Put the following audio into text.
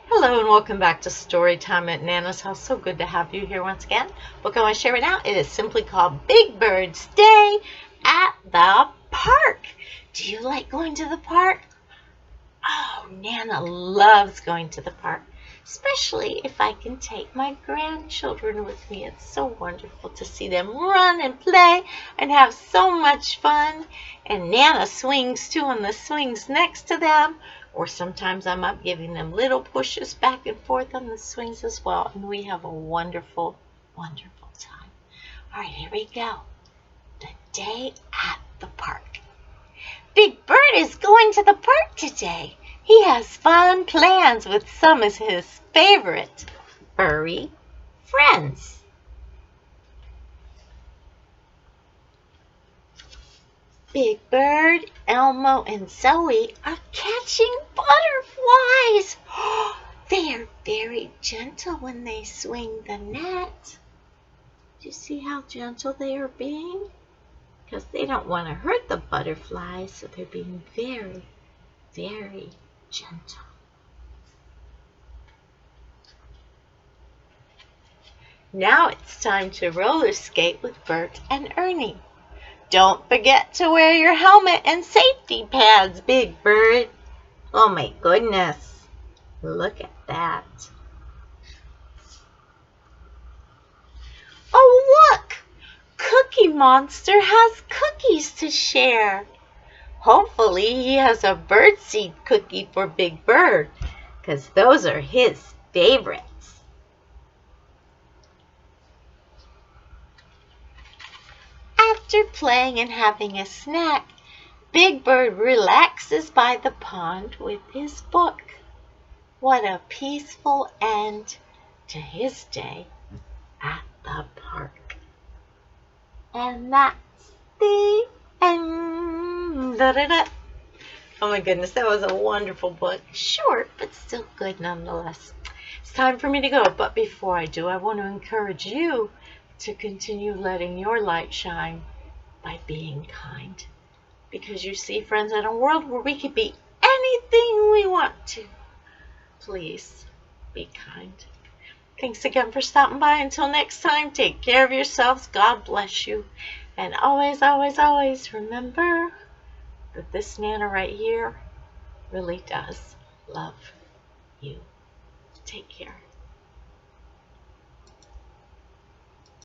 Hello and welcome back to Storytime at Nana's house. So good to have you here once again. Book I want to share right now, it is simply called Big Bird's Day at the Park. Do you like going to the park? Oh, Nana loves going to the park, especially if I can take my grandchildren with me. It's so wonderful to see them run and play and have so much fun. And Nana swings too on the swings next to them, or sometimes I'm up giving them little pushes back and forth on the swings as well. And we have a wonderful, wonderful time. All right, here we go. The day at the park. Big Bird is going to the park today. He has fun plans with some of his favorite furry friends. Big Bird, Elmo, and Zoe are catching butterflies. They are very gentle when they swing the net. Do you see how gentle they are being? Because they don't want to hurt the butterflies, so they're being very, very gentle. Now it's time to roller skate with Bert and Ernie. Don't forget to wear your helmet and safety pads, Big Bird. Oh my goodness, look at that. Oh look, Cookie Monster has cookies to share. Hopefully he has a birdseed cookie for Big Bird, because those are his favorites. After playing and having a snack, Big Bird relaxes by the pond with his book. What a peaceful end to his day at the park. And that's the end. Da-da-da. Oh my goodness, that was a wonderful book. Short, but still good nonetheless. It's time for me to go, but before I do, I want to encourage you to continue letting your light shine by being kind. Because you see, friends, in a world where we could be anything we want to, please be kind. Thanks again for stopping by. Until next time, take care of yourselves. God bless you. And always, always, always remember that this Nana right here really does love you. Take care.